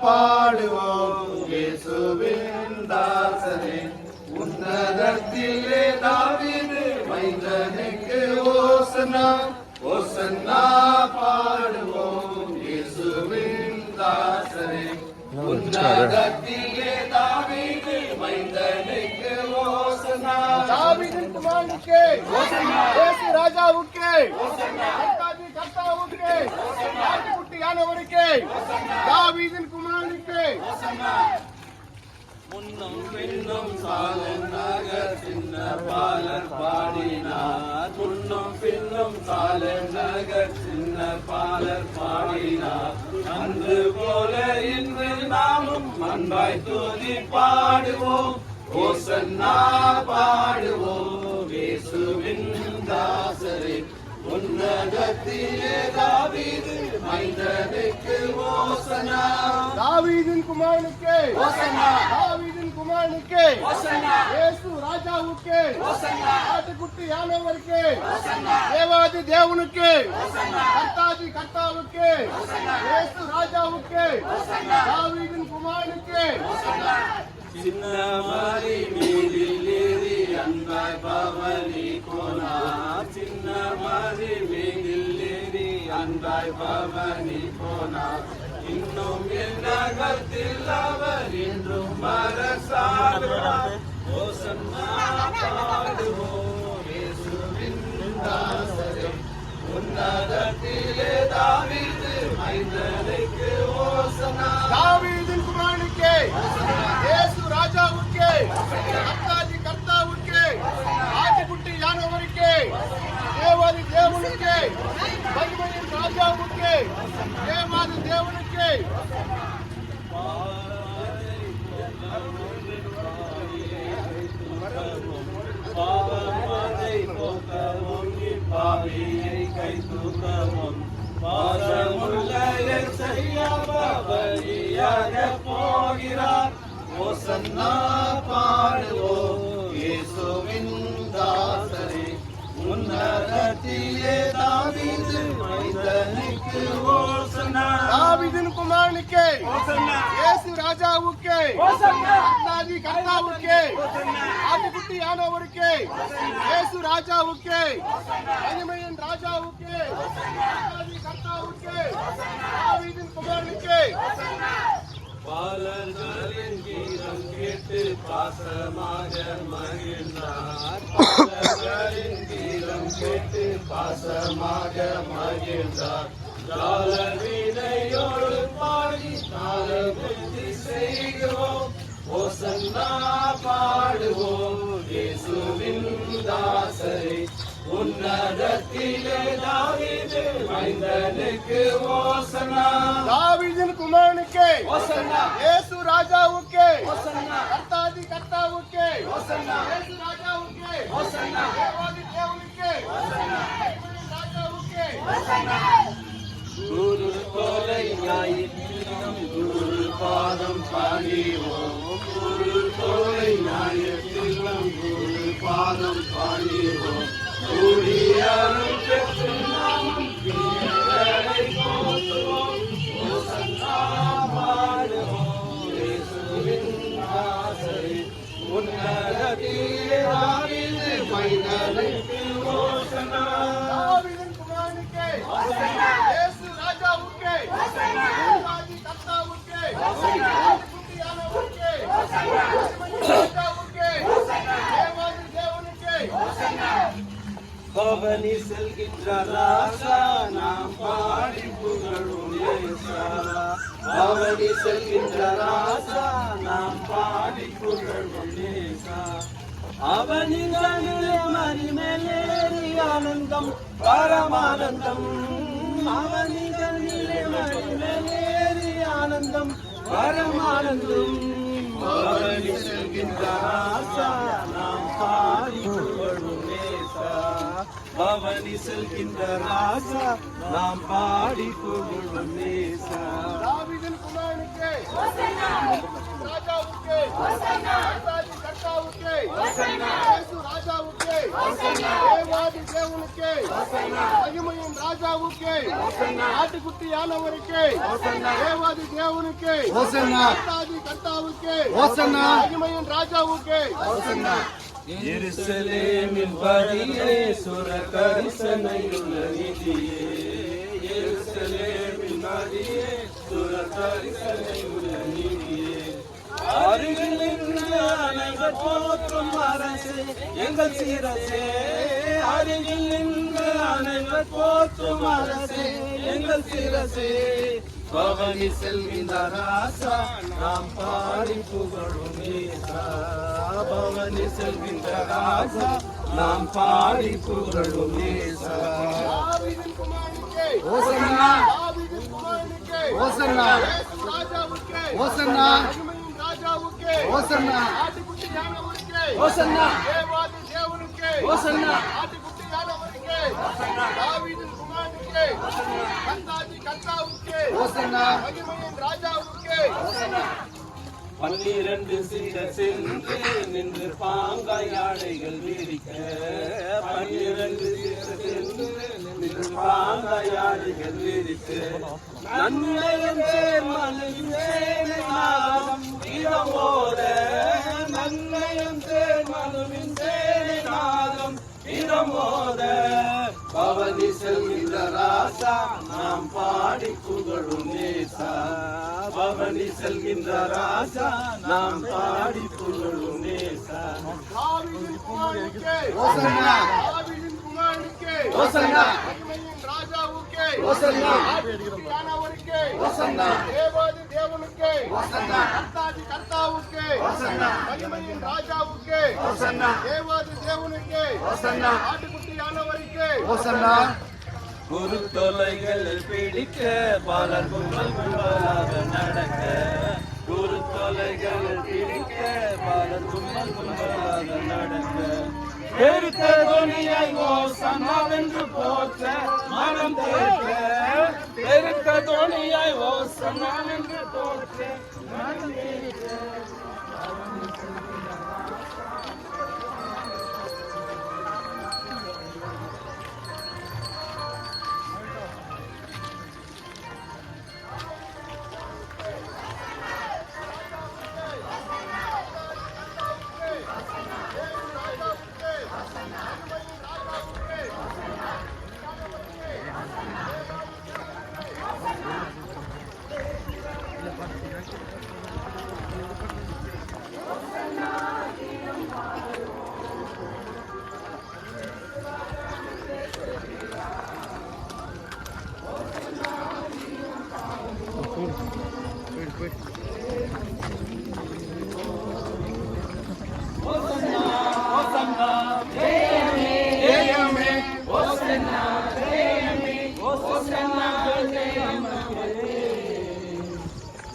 பாடுவோம் இயேசுவின் தாசனே, உன்னதத்திலே தாவீது மைந்தனுக்கு ஓசன்னா, ஓசன்னா பாடுவோம் இயேசுவின் தாசனே, உன்னதத்திலே தாவீது மைந்தனுக்கு ஓசன்னா. தாவீதின் குமாரனுக்கே ஓசன்னா, இயேசு ராஜாவுக்கே ஓசன்னா, கர்த்தாவுக்கே ஓசன்னா, ஆட்டுக்குட்டியானவருக்கே ஓசன்னா, தாவீதின் குமாரனுக்கே ஓசன்னா. முன்னும் பின்னும் சாலனாக சின்ன பாலர் பாடினார், முன்னும் பின்னும் சாலனாக சின்ன பாலர் பாடினார். அன்று போல இன்று நாமும் அன்பாய் துதி பாடுவோம், ஓசன்னா பாடுவோம் இயேசுவின் தாசரே, உன்னதத்திலே தாவீது மைந்தனுக்கு ஓசன்னா. தாவீதின் குமாரனுக்கே ஓசன்னா, தாவீதின் குமாரனுக்கே ஓசன்னா, இயேசு ராஜாவுக்கே ஓசன்னா, ஆட்டுக்குட்டியானவருக்கே ஓசன்னா, தேவாதி தேவனுக்கே ஓசன்னா, கர்த்தாதி கர்த்தாவுக்கே ஓசன்னா, இயேசு ராஜாவுக்கே ஓசன்னா, தாவீதின் குமாரனுக்கே ஓசன்னா. சின்ன மாறி மீதில் ஏறி அன்பாய் பவனி போனார், சின்ன மாறி மீதில் ஏறி அன்பாய் பவனி போனார். இன்னும் என் நகரத்தில் அவர் இன்றும் அரசாடுவார், ஓசன்னா பாடுவோம் இயேசுவின் தாசரே, உன்னதத்திலே தாவீது மைந்தனுக்கு ஓசன்னா. தாவீதின் குமாரனுக்கே இயேசு ராஜாவுக்கே கர்த்தாதி கர்த்தாவுக்கே ஆட்டுக்குட்டியானவருக்கே தேவாதி தேவனுக்கே மகிமையின் ராஜாவுக்கே தேவாதி தேவனுக்கே பாவமதை போக்கவும் பாவியை கை தூக்கவும் பாசமுள்ள செய்யா பலியாக போகிறார், ஓசன்னா பாடுவோம் இயேசுவின் தாசரே, உன்னதத்திலே தாவீது மைந்தனுக்கு ஓசன்னா. தாவீதின் குமாரனுக்கே ஓசன்னா, இயேசு ராஜாவுக்கே ஓசன்னா, கர்த்தாதி கர்த்தாவுக்கே ஆட்டுக்குட்டியானவருக்கே இயேசு ராஜாவுக்கே மகிமையின் ராஜாவுக்கே கர்த்தாதி கர்த்தாவுக்கே தாவீதின் குமாரனுக்கே பாலர்களின் கீதம் கேட்டு பாசமாக மகிழ்ந்தார், பாலர்களின் கீதம் கேட்டு பாசமாக மகிழ்ந்தார். ஜாலர் வீணையோடு பாடி தாளபுத்தி செய்கிறோம், ஓசன்னா பாடுவோம் இயேசுவின் தாசரே, உன்னதத்திலே தாவீது மைந்தனுக்கு ஓசன்னா. தாவீதின் குமாரனுக்கே ஓசன்னா, இயேசு ராஜாவுக்கே ஓசன்னா, கர்த்தாதி கர்த்தாவுக்கே ஓசன்னா, இயேசு ராஜாவுக்கே ஓசன்னா, தேவாதி தேவனுக்கே ஓசன்னா, மகிமையின் ராஜாவுக்கே குரு கோலை ஞாயிற்றிலும் குரு பாதம் பாடிவோம், குரு கோலை ஞாயிற்றிலும் குரு பாதம் பாடிவோம். கூடியருள் பெற்று நாமும் பிரியரை போற்றுவோம், ஓசன்னா பாடுவோம் இயேசுவின் தாசரே, உன்னதத்திலே தாவீது மைந்தனுக்கு ஓசன்னா. தாவீதின் குமாரனுக்கே இயேசு ராஜாவுக்கே கர்த்தாதி கர்த்தாவுக்கே ஆட்டுக்குட்டியானவருக்கே மகிமையின் ராஜாவுக்கே தேவாதி தேவனுக்கே பவனி செல்கின்ற ராசா நாம் பாடி புகழும் இயேசா, பவனி செல்கின்ற ராசா நாம் பாடி புகழும் இயேசா. அவனிகளிலே மறிமேலேறி ஆனந்தம் பரமானந்தம், அவனிகளிலே மறிமேலேறி ஆனந்தம் பரமானந்தம். பவனி செல்கின்ற ராசா நாம் பாடி புகழும் இயேசா, பவனி செல்கின்ற ராசா நாம் பாடி புகழும் இயேசா. தாவீதின் குமாரனுக்கே ராஜாவுக்கே கர்த்தாதி கர்த்தாவுக்கே இயேசு ராஜாவுக்கே தேவாதி தேவனுக்கே குமாரனுக்கு மகிமையின் ராஜாவுக்கு ஆட்டுக்குட்டியானவருக்கு தேவாதி தேவனுக்கு கர்த்தாதி கர்த்தாவுக்கு மகிமையின் ராஜாவுக்கு எருசலேமின் பதியே சுர கரிசனையுள்ள நிதியே எருசலேமின் பதியே சுர கரிசனையுள்ள நிதியே அருகில் நின்று அனைவர் போற்றும் அரசே எங்கள் சிரசே அருகில் நின்று அனைவர் போற்றும் அரசே எங்கள் சிரசே பவனி செல்கின்ற ராசா நாம் பாடி புகழும் நேசா பவனி செல்கின்ற ராசா நாம் பாடி புகழும் நேசா தாவீதின் குமாரனுக்கு ஓசன்னா தாவீதின் குமாரனுக்கு ஓசன்னா ராஜாவுக்கு ஓசன்னா மகிமையின் ராஜாவுக்கு ஓசன்னா ஆட்டுக்குட்டியானவருக்கு ஓசன்னா தேவாதி தேவனுக்கு ஓசன்னா ஆட்டுக்குட்டியானவருக்கு தாவீதின் குமாரனுக்கு கர்த்தாதி கர்த்தாவுக்கு ஓசன்னா மகிமையின் ராஜாவுக்கு 12 சீடர் சென்று நின்று பாங்காய் ஆடைகள் விரிக்க 12 சீடர் சென்று நின்று பாங்காய் ஆடைகள் விரிக்க நன்மையும் சேர்மலையும் சேனைநாதம் இடமோத நன்மையும் சேர்மலுவின் சேனைநாதம் இடமோத பவனி செல்கின்ற ராசா நாம் பாடி புகழும் நேசா பவனி செல்கின்ற ராஜா நாம் பாடி புகழும் நேசா தாவீதின் குமாரனுக்கு ஓசன்னா தாவீதின் குமாரனுக்கு ஓசன்னா மகிமையின் ராஜாவுக்கு ஓசன்னா ஆட்டுக்குட்டியானவருக்கு ஓசன்னா தேவாதி தேவனுக்கு ஓசன்னா கர்த்தாதி கர்த்தாவுக்கு ஓசன்னா மகிமையின் ராஜாவுக்கு ஓசன்னா தேவாதி தேவனுக்கு ஓசன்னா ஆட்டுக்குட்டியானவருக்கு ஓசன்னா குருத்தொலைகளில் பிடிக்க பலர் கும்பல் கும்பலாக நடக்க குருத்தொலைகளில் பிடிக்க பலர் கும்பல் கும்பலாக நடக்க பெருத்த துணியாய் ஓசன்னாவென்று போற்ற மனம் தேற்ற பெருத்த துணியாய் ஓசன்னாவென்று போற்ற மனம் தேற்ற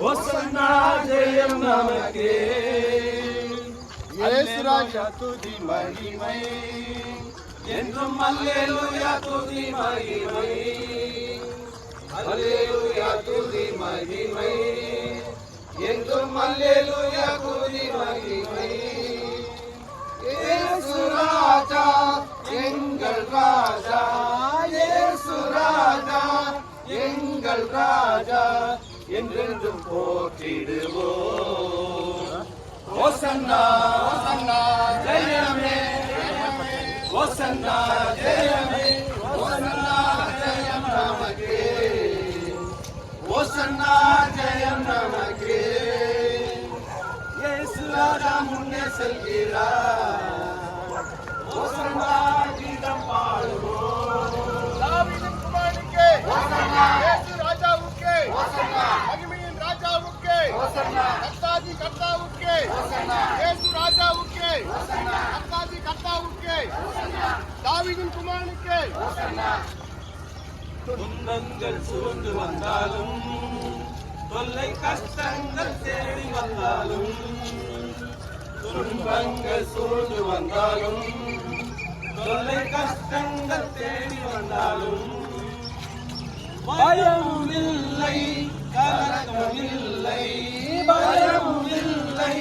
ஓசன்னா ஜெயம் நமக்கே அல்லேலூயா துதி மகிமை என்றும் அல்லேலூயா துதி மகிமை அல்லேலூயா துதி மகிமை என்றும் அல்லேலூயா துதி மகிமை இயேசு ராஜா எங்கள் ராஜா இயேசு ராஜா எங்கள் ராஜா என்றென்றும் போற்றிடுவோம் ஓசன்னா ஓசன்னா ஜெயமே ஓசன்னா ஜெயமே ஓசன்னா ஜெயம் நமக்கே ஓசன்னா ஜெயம் நமக்கே இயேசு ராஜா முன்னே செல்கிறார் ஓசன்னா கீதம் பாடுவோம் தாவீதின் குமாரனுக்கு இயேசு ராஜாவுக்கு மகிமையின் ராஜாவுக்கு கர்த்தாதி கர்த்தாவுக்கு இயேசு ராஜாவுக்கு கர்த்தாதி கர்த்தாவுக்கு தாவீதின் குமாரனுக்கு துன்பங்கள் சூழ்ந்து வந்தாலும் தொல்லை கஷ்டங்கள் தேடி வந்தாலும் துன்பங்கள் சூழ்ந்து வந்தாலும் தொல்லை கஷ்டங்கள் தேடி வந்தாலும் பயமும் இல்லை கலக்கம் இல்லை பயமும் இல்லை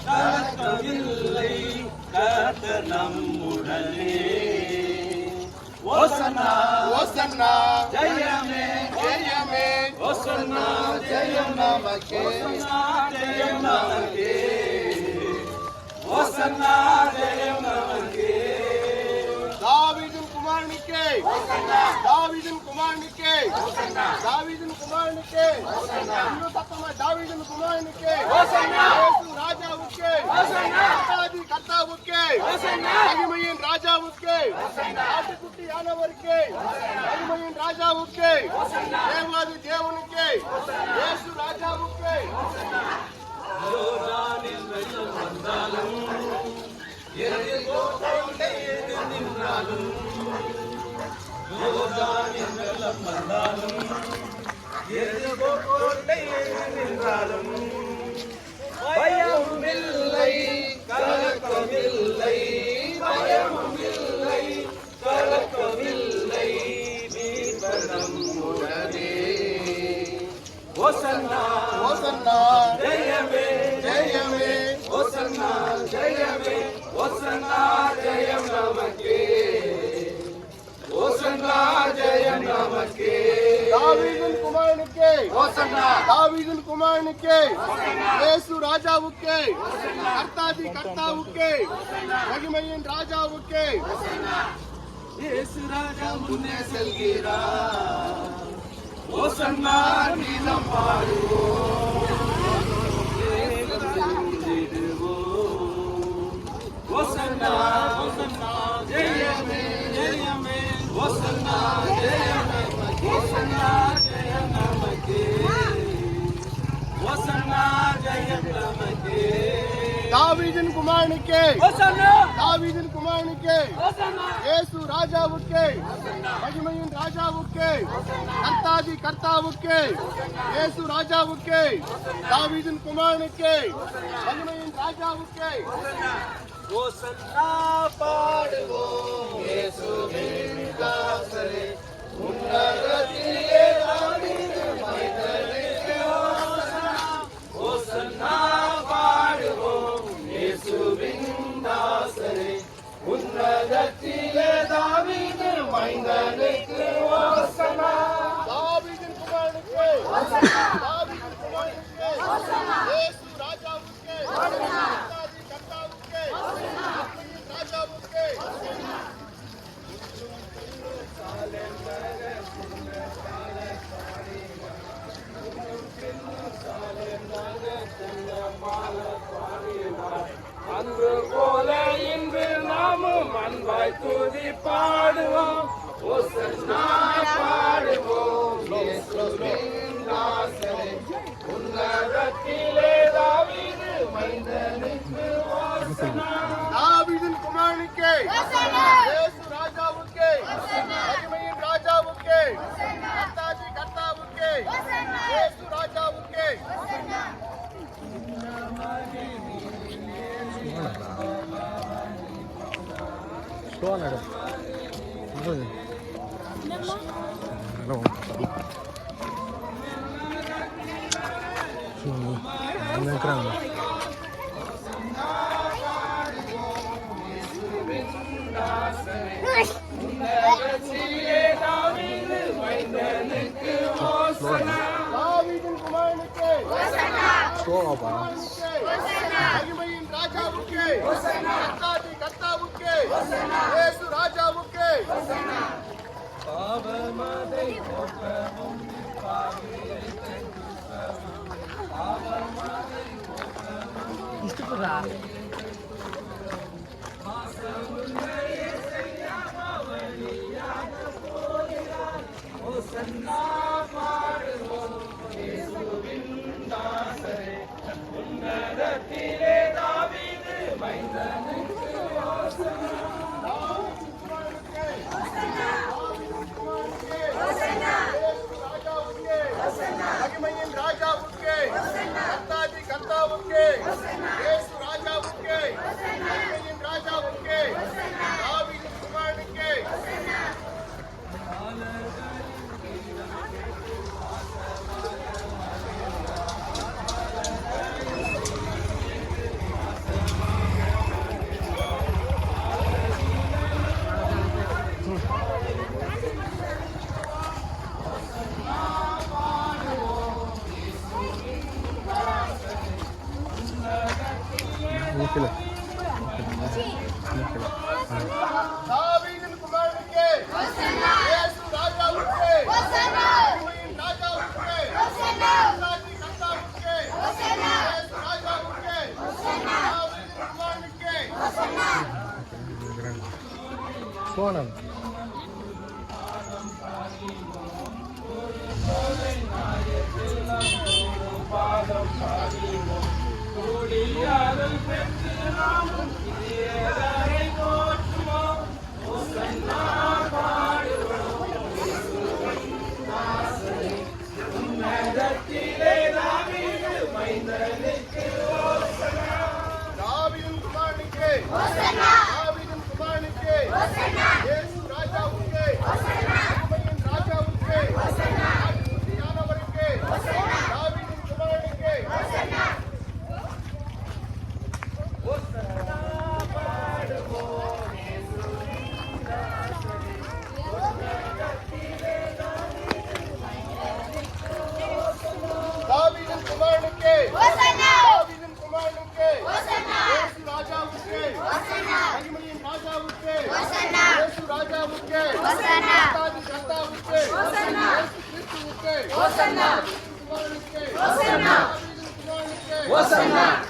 கலக்கம் இல்லை கர்த்தர் நம்முடனே ஓசன்னா ஓசன்னா ஜெயமே ஜெயமே ஓசன்னா ஜெயம் நமக்கே ஜெயம் நமக்கே ஓசன்னா ஜெயம் நமக்கே தாவீதின் குமாரனுக்கே தாவீதின் குமாரனுக்கே தாவீதின் குமாரனுக்கே இன்னும் சத்தமா தாவீதின் குமாரனுக்கே இயேசு ராஜாவுக்கே கர்த்தாதி கர்த்தாவுக்கே மகிமையின் ராஜாவுக்கே ஆட்டுக்குட்டி ஆனவருக்கே மகிமையின் ராஜாவுக்கே தேவாதி தேவனுக்கே இயேசு ராஜாவுக்கே யோர்தானில் வெள்ளம் வந்தாலும் எரிகோ கோட்டை எதிர் நின்றாலும் யோர்தானில் வெள்ளம் வந்தாலும் எரிகோ கோட்டை எதிர் நின்றாலும் பயமும் இல்லை கலக்கமில்லை பயமும் இல்லை கலக்கமில்லை மீட்பனம் உடனே ஓசன்னா ஓசன்னா ஜெயமே ஜெயமே ஓசன்னா ஜெயமே ஓசன்னா ஜெயம் நமக்கே ஓசன்னா ஜெயம் நமக்கே தாவீதின் குமாரனுக்கே ஓசன்னா தாவீதின் குமாரனுக்கே இயேசு ராஜாவுக்கே கர்த்தாதி கர்த்தாவுக்கே மகிமையின் ராஜாவுக்கே இயேசு ராஜா முன்னே செல்கிறார் ஓசன்னா நீதம் பாடுவோம் ஓசன்னா ஓசன்னா ஜெயமே ஜெயமே ஓசன்னா ஜெயமே ஓசன்னா ஜெயம் நமக்கே ஓசன்னா ஜெயம் நமக்கே தாவீதின் குமாரனுக்கே ஓசன்னா தாவீதின் குமாரனுக்கே ஓசன்னா இயேசு ராஜாவுக்கே மகிமையின் ராஜாவுக்கே கர்த்தாதி கர்த்தாவுக்கே இயேசு ராஜாவுக்கே தாவீதின் குமாரனுக்கே மகிமையின் ராஜாவுக்கே ஓசன்னா பாடுவோம் இயேசுவின் தாசரே உன்னதத்திலே தாவீது மைந்தனுக்கு ஓசன்னா ஓசன்னா பாடுவோம் இயேசுவின் தாசரே உன்னதத்திலே தாவீது மைந்தனுக்கு ஓசன்னா தாவீதின் குமாரனுக்கே தாவீதின் குமாரனுக்கே இயேசு ராஜாவுக்கே கர்த்தாதி கர்த்தாவுக்கே மகிமையின் ராஜாவுக்கே அன்று போல இன்று நாமும் அன்பாய் துதி பாடுவோம் ஓசன்னா பாடுவோம் இயேசுவின் தாசரே உன்னதத்திலே தாவீது மைந்தனுக்கு ஓசன்னா தாவீதின் குமாரனுக்கே இயேசு ராஜாவுக்கே மகிமையின் ராஜாவுக்கே கர்த்தாதி கர்த்தாவுக்கே இயேசு ராஜாவுக்கே உன்னதத்திலே தாவீது மைந்தனுக்கு ஓசன்னா தாவீதின் குமாரனுக்கே குமாரனுக்கே மகிமையின் ராஜாவுக்கே கர்த்தாதி கர்த்தாவுக்கே இயேசு ராஜாவுக்கே பாவமதை போக்கவும் ஓசன்னா பாடுவோம் இயேசுவின் தாசரே உன்னதத்திலே தாவீது மைந்தனுக்கு ஓசன்னா மகிமையின் ராஜாவுக்கே கர்த்தாதி கர்த்தாவுக்கே இயேசு ராஜாவுக்கே தாவீதின் குமாரனுக்கே இயேசு ராஜாவுக்கே மகிமையின் ராஜாவுக்கே கர்த்தாதி கர்த்தாவுக்கே இயேசு ராஜாவுக்கே தாவீதின் குமாரனுக்கே போனோம் தாவீதின் குமாரனுக்கே தாவீதின் குமாரனுக்கே இயேசு ராஜாவுக்கே மகிமையின் ராஜாவுக்கே ஞானவருக்கே தாவீதின் குமாரனுக்கே தாவீதின் குமாரனுக்கே தாவீதின் குமாரனுக்கே இயேசு ராஜாவுக்கே மகிமையின் ராஜாவுக்கே இயேசு ராஜாவுக்கே கர்த்தாதி கர்த்தாவுக்கே இயேசு கிறிஸ்துவுக்கே குமாரனுக்கே தாவீதின் குமாரனுக்கே